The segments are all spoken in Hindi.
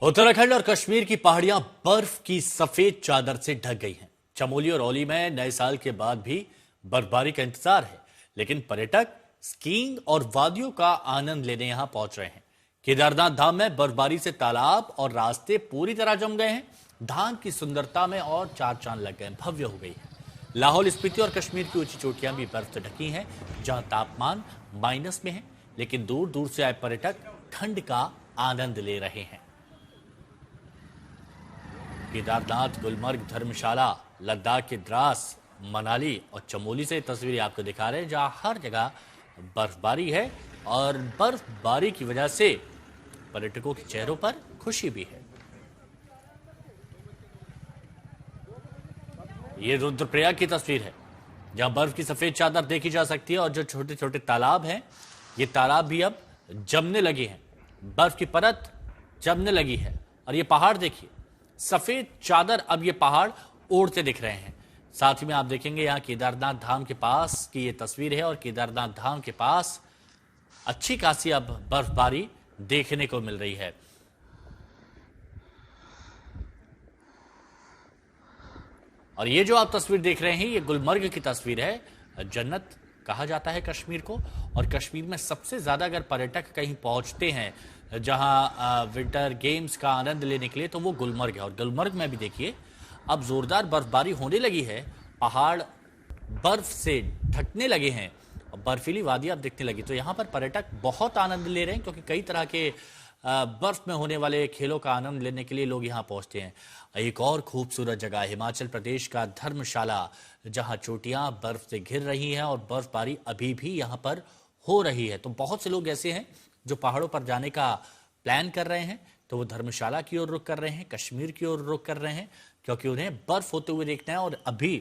उत्तराखंड और कश्मीर की पहाड़ियां बर्फ की सफेद चादर से ढक गई हैं। चमोली और औली में नए साल के बाद भी बर्फबारी का इंतजार है, लेकिन पर्यटक स्कीइंग और वादियों का आनंद लेने यहां पहुंच रहे हैं। केदारनाथ धाम में बर्फबारी से तालाब और रास्ते पूरी तरह जम गए हैं। धाम की सुंदरता में और चार चांद लग गए, भव्य हो गई है। लाहौल स्पीति और कश्मीर की ऊंची चोटियां भी बर्फ से ढकी हैं, जहां तापमान माइनस में है, लेकिन दूर दूर से आए पर्यटक ठंड का आनंद ले रहे हैं। केदारनाथ, गुलमर्ग, धर्मशाला, लद्दाख के द्रास, मनाली और चमोली से तस्वीरें आपको दिखा रहे हैं, जहां हर जगह बर्फबारी है और बर्फबारी की वजह से पर्यटकों के चेहरों पर खुशी भी है। ये रुद्रप्रयाग की तस्वीर है, जहां बर्फ की सफेद चादर देखी जा सकती है और जो छोटे छोटे तालाब हैं, ये तालाब भी अब जमने लगे हैं। बर्फ की परत जमने लगी है और ये पहाड़ देखिए, सफेद चादर अब ये पहाड़ ओढ़ते दिख रहे हैं। साथ ही में आप देखेंगे यहां केदारनाथ धाम के पास की ये तस्वीर है और केदारनाथ धाम के पास अच्छी खासी अब बर्फबारी देखने को मिल रही है। और ये जो आप तस्वीर देख रहे हैं, ये गुलमर्ग की तस्वीर है। जन्नत कहा जाता है कश्मीर को, और कश्मीर में सबसे ज्यादा अगर पर्यटक कहीं पहुंचते हैं जहां विंटर गेम्स का आनंद लेने के लिए, तो वो गुलमर्ग है। और गुलमर्ग में भी देखिए अब जोरदार बर्फबारी होने लगी है, पहाड़ बर्फ से ढकने लगे हैं और बर्फीली वादी अब दिखने लगी। तो यहाँ पर पर्यटक बहुत आनंद ले रहे हैं, क्योंकि कई तरह के बर्फ में होने वाले खेलों का आनंद लेने के लिए लोग यहाँ पहुंचते हैं। एक और खूबसूरत जगह हिमाचल प्रदेश का धर्मशाला, जहां चोटियां बर्फ से घिर रही हैं और बर्फबारी अभी भी यहां पर हो रही है। तो बहुत से लोग ऐसे हैं जो पहाड़ों पर जाने का प्लान कर रहे हैं, तो वो धर्मशाला की ओर रुख कर रहे हैं, कश्मीर की ओर रुख कर रहे हैं, क्योंकि उन्हें बर्फ होते हुए देखना है और अभी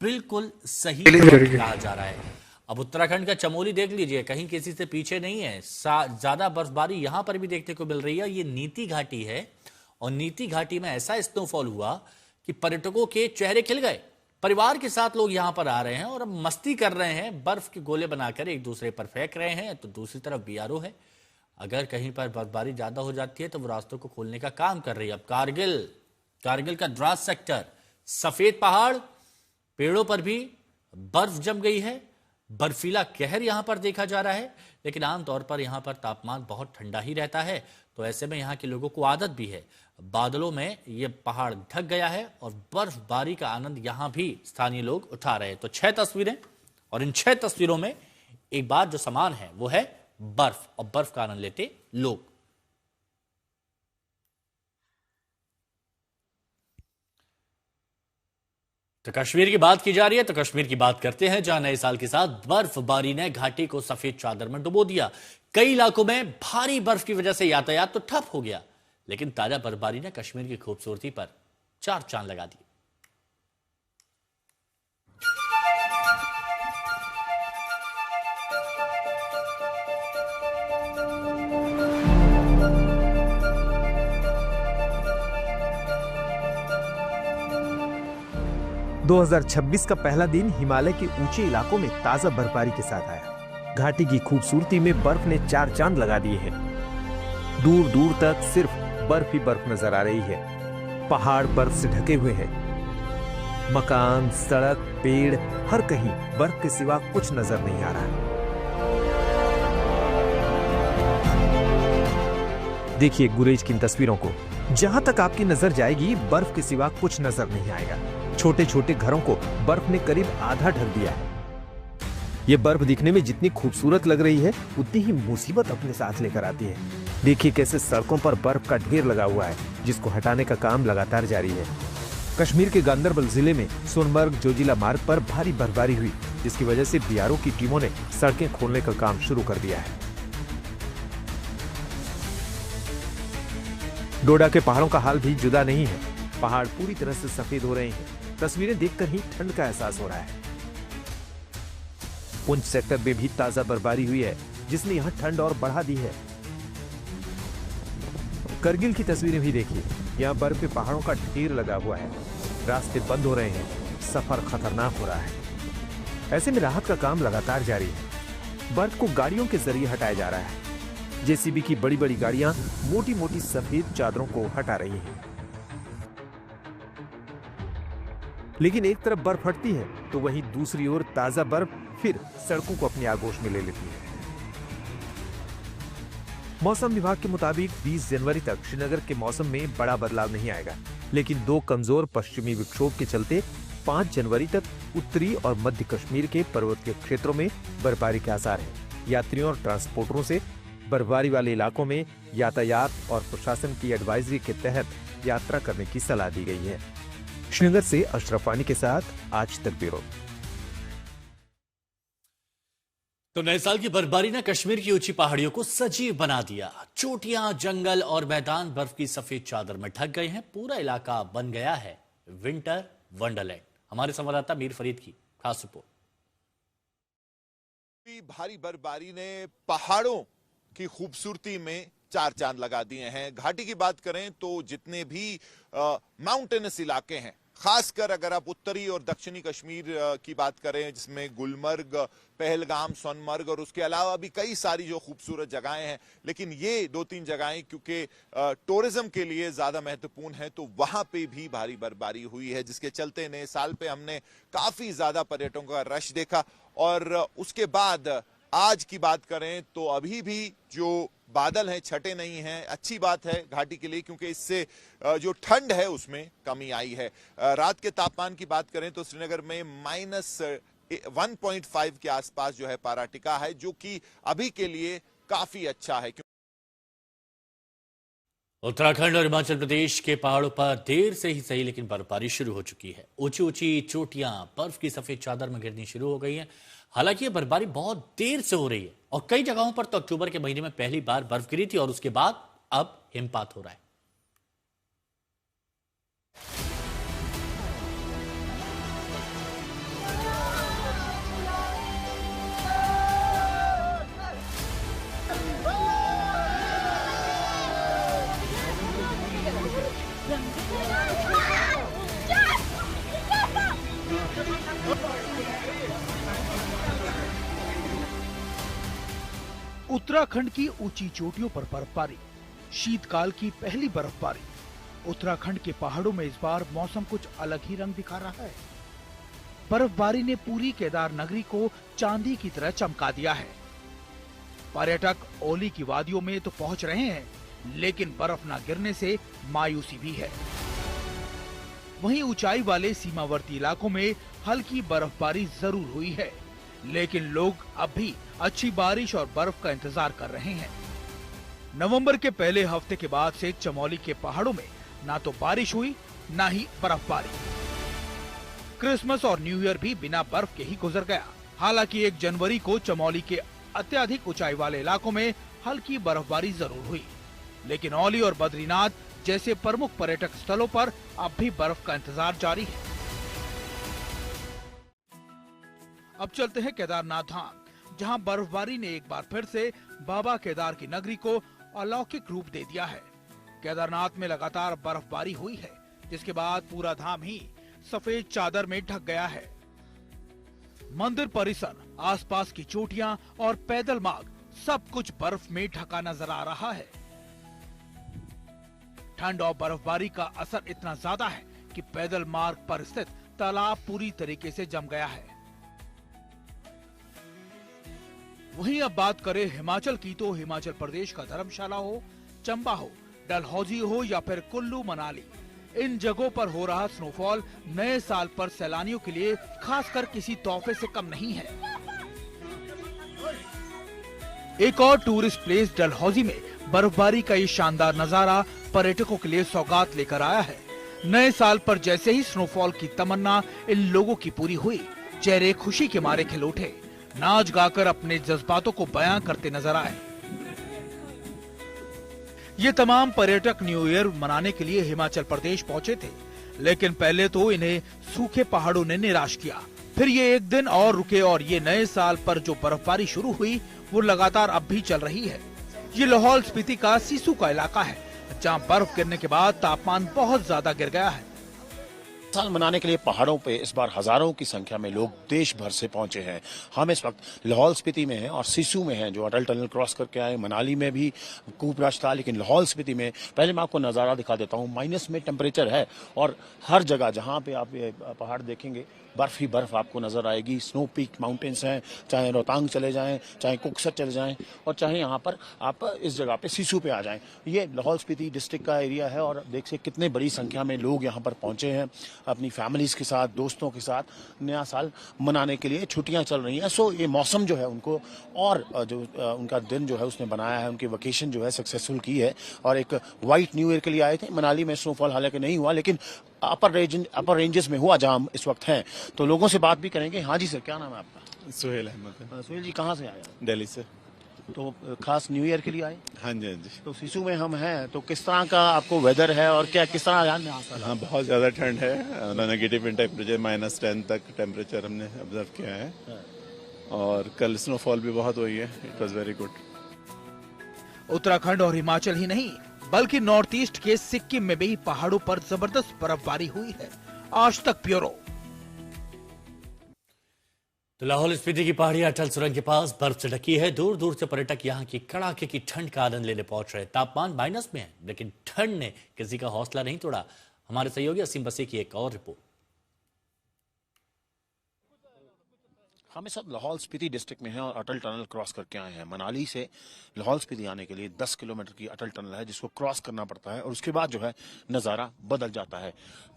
बिल्कुल सही कहा जा रहा है। अब उत्तराखंड का चमोली देख लीजिए, कहीं किसी से पीछे नहीं है। ज्यादा बर्फबारी यहां पर भी देखने को मिल रही है। ये नीति घाटी है और नीति घाटी में ऐसा स्नोफॉल हुआ कि पर्यटकों के चेहरे खिल गए। परिवार के साथ लोग यहां पर आ रहे हैं और अब मस्ती कर रहे हैं, बर्फ के गोले बनाकर एक दूसरे पर फेंक रहे हैं। तो दूसरी तरफ बीआरओ है, अगर कहीं पर बर्फबारी ज्यादा हो जाती है तो वो रास्तों को खोलने का काम कर रही है। अब कारगिल का द्रास सेक्टर, सफेद पहाड़, पेड़ों पर भी बर्फ जम गई है, बर्फीला कहर यहां पर देखा जा रहा है। लेकिन आमतौर पर यहां पर तापमान बहुत ठंडा ही रहता है, तो ऐसे में यहां के लोगों को आदत भी है। बादलों में ये पहाड़ ढक गया है और बर्फबारी का आनंद यहां भी स्थानीय लोग उठा रहे हैं। तो 6 तस्वीरें, और इन 6 तस्वीरों में एक बात जो समान है वो है बर्फ, और बर्फ का आनंद लेते लोग। तो कश्मीर की बात की जा रही है, तो कश्मीर की बात करते हैं, जहां नए साल के साथ बर्फबारी ने घाटी को सफेद चादर में डुबो दिया। कई इलाकों में भारी बर्फ की वजह से यातायात तो ठप हो गया, लेकिन ताजा बर्फबारी ने कश्मीर की खूबसूरती पर 4 चांद लगा दिए। – 2026 का पहला दिन हिमालय के ऊंचे इलाकों में ताजा बर्फबारी के साथ आया। घाटी की खूबसूरती में बर्फ ने 4 चांद लगा दिए हैं। दूर दूर तक सिर्फ बर्फ ही बर्फ नजर आ रही है। पहाड़ बर्फ से ढके हुए हैं। मकान, सड़क, पेड़, हर कहीं बर्फ के सिवा कुछ नजर नहीं आ रहा। देखिए गुरेज की इन तस्वीरों को, जहां तक आपकी नजर जाएगी बर्फ के सिवा कुछ नजर नहीं आएगा। छोटे छोटे घरों को बर्फ ने करीब आधा ढक दिया है। ये बर्फ दिखने में जितनी खूबसूरत लग रही है, उतनी ही मुसीबत अपने साथ लेकर आती है। देखिए कैसे सड़कों पर बर्फ का ढेर लगा हुआ है, जिसको हटाने का काम लगातार जारी है। कश्मीर के गांदरबल जिले में सोनमर्ग जोजिला मार्ग पर भारी बर्फबारी हुई, जिसकी वजह से बीआरओ की टीमों ने सड़कें खोलने का काम शुरू कर दिया है। डोडा के पहाड़ों का हाल भी जुदा नहीं है। पहाड़ पूरी तरह से सफेद हो रहे हैं। तस्वीरें देखकर ही ठंड का एहसास हो रहा है। पुंछ सेक्टर में भी ताजा बर्फबारी हुई है, जिसने यहां ठंड और बढ़ा दी है। करगिल की तस्वीरें भी देखिए, यहां बर्फ के पहाड़ों का ढेर लगा हुआ है। रास्ते बंद हो रहे हैं, सफर खतरनाक हो रहा है। ऐसे में राहत का काम लगातार जारी है। बर्फ को गाड़ियों के जरिए हटाया जा रहा है। जेसीबी की बड़ी बड़ी गाड़ियां मोटी मोटी सफेद चादरों को हटा रही हैं। लेकिन एक तरफ बर्फ हटती है तो वहीं दूसरी ओर ताजा बर्फ फिर सड़कों को अपनी आगोश में ले लेती है। मौसम विभाग के मुताबिक 20 जनवरी तक श्रीनगर के मौसम में बड़ा बदलाव नहीं आएगा, लेकिन 2 कमजोर पश्चिमी विक्षोभ के चलते 5 जनवरी तक उत्तरी और मध्य कश्मीर के पर्वतीय क्षेत्रों में बर्फबारी के आसार हैं। यात्रियों और ट्रांसपोर्टरों से बर्फबारी वाले इलाकों में यातायात और प्रशासन की एडवाइजरी के तहत यात्रा करने की सलाह दी गई है। श्रीनगर से अशरफ वानी के साथ आज तक ब्यूरो। तो नए साल की बर्फबारी ने कश्मीर की ऊंची पहाड़ियों को सजीव बना दिया। चोटियां, जंगल और मैदान बर्फ की सफेद चादर में ढक गए हैं। पूरा इलाका बन गया है विंटर वंडरलैंड। हमारे संवाददाता मीर फरीद की खास रिपोर्ट। भारी बर्फबारी ने पहाड़ों की खूबसूरती में 4 चांद लगा दिए हैं। घाटी की बात करें तो जितने भी माउंटेनस इलाके हैं, खासकर अगर आप उत्तरी और दक्षिणी कश्मीर की बात करें, जिसमें गुलमर्ग, पहलगाम, सोनमर्ग और उसके अलावा भी कई सारी जो खूबसूरत जगहें हैं, लेकिन ये 2-3 जगहें क्योंकि टूरिज्म के लिए ज्यादा महत्वपूर्ण है, तो वहां पे भी भारी बर्फबारी हुई है, जिसके चलते नए साल पे हमने काफी ज्यादा पर्यटकों का रश देखा। और उसके बाद आज की बात करें तो अभी भी जो बादल हैं छटे नहीं हैं। अच्छी बात है घाटी के लिए, क्योंकि इससे जो ठंड है उसमें कमी आई है। रात के तापमान की बात करें तो श्रीनगर में -1.5 के आसपास जो है पारा टिका है, जो कि अभी के लिए काफी अच्छा है। उत्तराखंड और हिमाचल प्रदेश के पहाड़ों पर देर से ही सही लेकिन बर्फबारी शुरू हो चुकी है। ऊंची ऊंची चोटियां बर्फ की सफेद चादर में गिरनी शुरू हो गई हैं। हालांकि ये बर्फबारी बहुत देर से हो रही है और कई जगहों पर तो अक्टूबर के महीने में पहली बार बर्फ गिरी थी और उसके बाद अब हिमपात हो रहा है। उत्तराखंड की ऊंची चोटियों पर बर्फबारी, शीतकाल की पहली बर्फबारी। उत्तराखंड के पहाड़ों में इस बार मौसम कुछ अलग ही रंग दिखा रहा है। बर्फबारी ने पूरी केदार नगरी को चांदी की तरह चमका दिया है। पर्यटक ओली की वादियों में तो पहुंच रहे हैं, लेकिन बर्फ न गिरने से मायूसी भी है। वहीं ऊंचाई वाले सीमावर्ती इलाकों में हल्की बर्फबारी जरूर हुई है, लेकिन लोग अब भी अच्छी बारिश और बर्फ का इंतजार कर रहे हैं। नवंबर के पहले हफ्ते के बाद से चमोली के पहाड़ों में ना तो बारिश हुई, ना ही बर्फबारी। क्रिसमस और न्यू ईयर भी बिना बर्फ के ही गुजर गया। हालांकि 1 जनवरी को चमोली के अत्यधिक ऊंचाई वाले इलाकों में हल्की बर्फबारी जरूर हुई, लेकिन औली और बद्रीनाथ जैसे प्रमुख पर्यटक स्थलों पर अब भी बर्फ का इंतजार जारी है। अब चलते हैं केदारनाथ धाम, जहां बर्फबारी ने एक बार फिर से बाबा केदार की नगरी को अलौकिक रूप दे दिया है। केदारनाथ में लगातार बर्फबारी हुई है, जिसके बाद पूरा धाम ही सफेद चादर में ढक गया है। मंदिर परिसर, आसपास की चोटियां और पैदल मार्ग सब कुछ बर्फ में ढका नजर आ रहा है। ठंड और बर्फबारी का असर इतना ज्यादा है कि पैदल मार्ग पर स्थित तालाब पूरी तरीके से जम गया है। वहीं अब बात करें हिमाचल की, तो हिमाचल प्रदेश का धर्मशाला हो, चंबा हो, डलहौजी हो या फिर कुल्लू मनाली, इन जगहों पर हो रहा स्नोफॉल नए साल पर सैलानियों के लिए खासकर किसी तोहफे से कम नहीं है। एक और टूरिस्ट प्लेस डलहौजी में बर्फबारी का ये शानदार नजारा पर्यटकों के लिए सौगात लेकर आया है। नए साल पर जैसे ही स्नोफॉल की तमन्ना इन लोगों की पूरी हुई, चेहरे खुशी के मारे खिल उठे, नाच गाकर अपने जज्बातों को बयां करते नजर आए। ये तमाम पर्यटक न्यू ईयर मनाने के लिए हिमाचल प्रदेश पहुंचे थे, लेकिन पहले तो इन्हें सूखे पहाड़ों ने निराश किया। फिर ये एक दिन और रुके और ये नए साल पर जो बर्फबारी शुरू हुई वो लगातार अब भी चल रही है। ये लाहौल स्पीति का सिसु का इलाका है, जहां बर्फ गिरने के बाद तापमान बहुत ज्यादा गिर गया है। साल मनाने के लिए पहाड़ों पे इस बार हजारों की संख्या में लोग देश भर से पहुंचे हैं। हम इस वक्त लाहौल स्पीति में हैं और सिसु में हैं, जो अटल टनल क्रॉस करके आए। मनाली में भी खूब रश था, लेकिन लाहौल स्पीति में पहले मैं आपको नज़ारा दिखा देता हूं। माइनस में टेम्परेचर है और हर जगह जहां पे आप ये पहाड़ देखेंगे बर्फ ही बर्फ आपको नजर आएगी। स्नो पीक माउंटेन्स हैं, चाहे रोहतांग चले जाएं, चाहे कुकसर चले जाएं और चाहे यहाँ पर आप इस जगह पे सिसु पे आ जाएं। ये लाहौल स्पीति डिस्ट्रिक्ट का एरिया है और देख से कितने बड़ी संख्या में लोग यहाँ पर पहुंचे हैं अपनी फैमिलीज के साथ, दोस्तों के साथ नया साल मनाने के लिए। छुट्टियां चल रही हैं, सो ये मौसम जो है उनको और जो उनका दिन जो है उसने बनाया है, उनकी वेकेशन जो है सक्सेसफुल की है। और एक वाइट न्यू ईयर के लिए आए थे। मनाली में स्नोफॉल हालांकि नहीं हुआ, लेकिन अपर रेंजेस में हुआ जहां हम इस वक्त हैं। तो लोगों से बात भी करेंगे। हाँ जी सर, क्या नाम है आपका? सुहेल अहमद। सुहेल जी कहाँ से आए? दिल्ली से। तो खास न्यू ईयर के लिए आए? हाँ जी, हाँ जी। तो सिसु में हम हैं, तो किस तरह का आपको वेदर है और क्या किस तरह ध्यान में आता है? हाँ, बहुत ज़्यादा ठंड है। नेगेटिव टेम्परेचर -10 तक टेम्परेचर हमने ऑब्जर्व किया है और कल स्नोफॉल भी बहुत हुई है। It was very good. Uttarakhand और हिमाचल ही नहीं बल्कि नॉर्थ ईस्ट के सिक्किम में भी पहाड़ों पर जबरदस्त बर्फबारी हुई है। आज तक ब्यूरो। तो लाहौल स्पीति की पहाड़ियां अटल सुरंग के पास बर्फ से ढकी है। दूर दूर से पर्यटक यहां की कड़ाके की ठंड का आनंद लेने पहुंच रहे। तापमान माइनस में है, लेकिन ठंड ने किसी का हौसला नहीं तोड़ा। हमारे सहयोगी असीम बसी की एक और रिपोर्ट। हम सब लाहौल स्पीति डिस्ट्रिक्ट में हैं और अटल टनल क्रॉस करके आए हैं। मनाली से लाहौल स्पीति आने के लिए 10 किलोमीटर की अटल टनल है, जिसको क्रॉस करना पड़ता है और उसके बाद जो है नज़ारा बदल जाता है।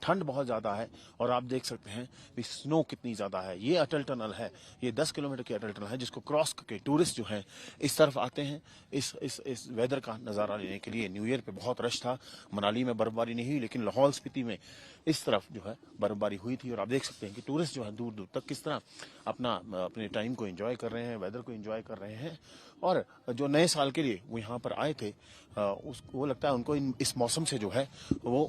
ठंड बहुत ज़्यादा है और आप देख सकते हैं कि स्नो कितनी ज़्यादा है। ये अटल टनल है, ये 10 किलोमीटर की अटल टनल है, जिसको क्रॉस करके टूरिस्ट जो है इस तरफ आते हैं इस वेदर का नज़ारा लेने के लिए। न्यू ईयर पे बहुत रश था। मनाली में बर्फबारी नहीं हुई, लेकिन लाहौल स्पीति में इस तरफ जो है बर्फबारी हुई थी और आप देख सकते हैं कि टूरिस्ट जो है दूर दूर तक किस तरह अपने टाइम को एंजॉय कर रहे हैं, वेदर को एंजॉय कर रहे हैं। और जो नए साल के लिए वो यहाँ पर आए थे, वो लगता है उनको इस मौसम से जो है वो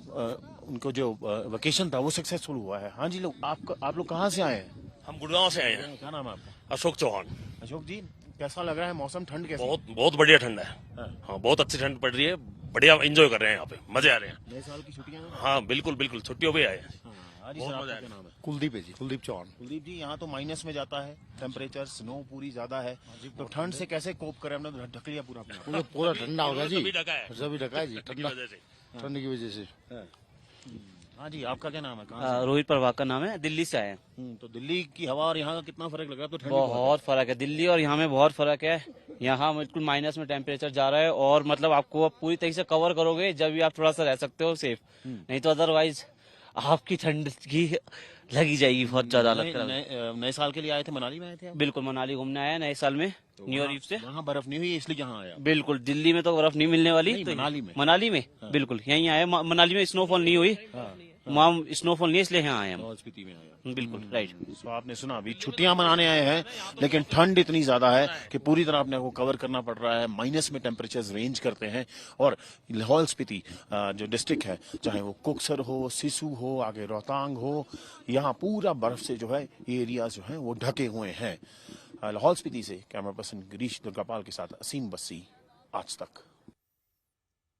उनको जो वेकेशन था वो सक्सेसफुल हुआ है। हाँ जी, आप लोग कहाँ से आए हैं? हम गुड़गांव से आए हैं। क्या नाम है आपका? अशोक चौहान। अशोक जी, कैसा लग रहा है मौसम? ठंड कैसी? बहुत बढ़िया ठंड है। हाँ, बहुत अच्छी ठंड पड़ रही है। बढ़िया एंजॉय कर रहे हैं, यहाँ पे मजे आ रहे हैं। नए साल की छुट्टियां? हाँ, बिल्कुल बिल्कुल, छुट्टियों पे आए हैं। बहुत मजा आया। नाम है? कुलदीप है जी, कुलदीप चौहान। कुलदीप जी, यहाँ तो माइनस में जाता है टेम्परेचर, स्नो पूरी ज्यादा है, तो ठंड से कैसे कोप करें? हमने तो ढक लिया पूरा अपना। पूरा ठंडा हो गया जी, सभी ढका है। सभी ढका है जी, ठंड की ठंडा वजह से। ठंड की वजह से। हाँ जी, आपका क्या नाम है? कहाँ से? रोहित प्रभाकर नाम है, दिल्ली से आए हैं। तो दिल्ली की हवा और यहाँ का कितना फर्क लगा? तो ठंड बहुत फर्क है, दिल्ली और यहाँ में बहुत फर्क है। यहाँ बिल्कुल माइनस में टेम्परेचर जा रहा है और मतलब आपको आप पूरी तरीके से कवर करोगे जब भी आप थोड़ा सा रह सकते हो सेफ, नहीं तो अदरवाइज आपकी ठंड की लगी जाएगी बहुत ज्यादा। लगता है नए साल के लिए आए थे, मनाली में आए थे आप? बिल्कुल मनाली घूमने आया नए साल में, न्यू ईयर ईव से। वहाँ बर्फ नहीं हुई इसलिए यहाँ आया? बिल्कुल, दिल्ली में तो बर्फ नहीं मिलने वाली, नहीं, तो मनाली में। बिल्कुल यहीं आए। मनाली में स्नोफॉल नहीं हुई, वहाँ स्नोफॉल नहीं, इसलिए यहाँ आए हम। लाहौल स्पीति में आया। बिल्कुल राइट। तो आपने सुना, अभी छुट्टियां मनाने आए हैं, लेकिन ठंड इतनी ज्यादा है कि पूरी तरह अपने को कवर करना पड़ रहा है। माइनस में टेम्परेचर रेंज करते हैं और लाहौल स्पीति जो डिस्ट्रिक्ट है, चाहे वो कुकसर हो, सिसु हो, आगे रोहतांग हो, यहाँ पूरा बर्फ से जो है ये एरिया जो है वो ढके हुए हैं। लाहौल स्पीति से कैमरा पर्सन गिरीश दुर्गापाल के साथ असीम बस्सी, आज तक।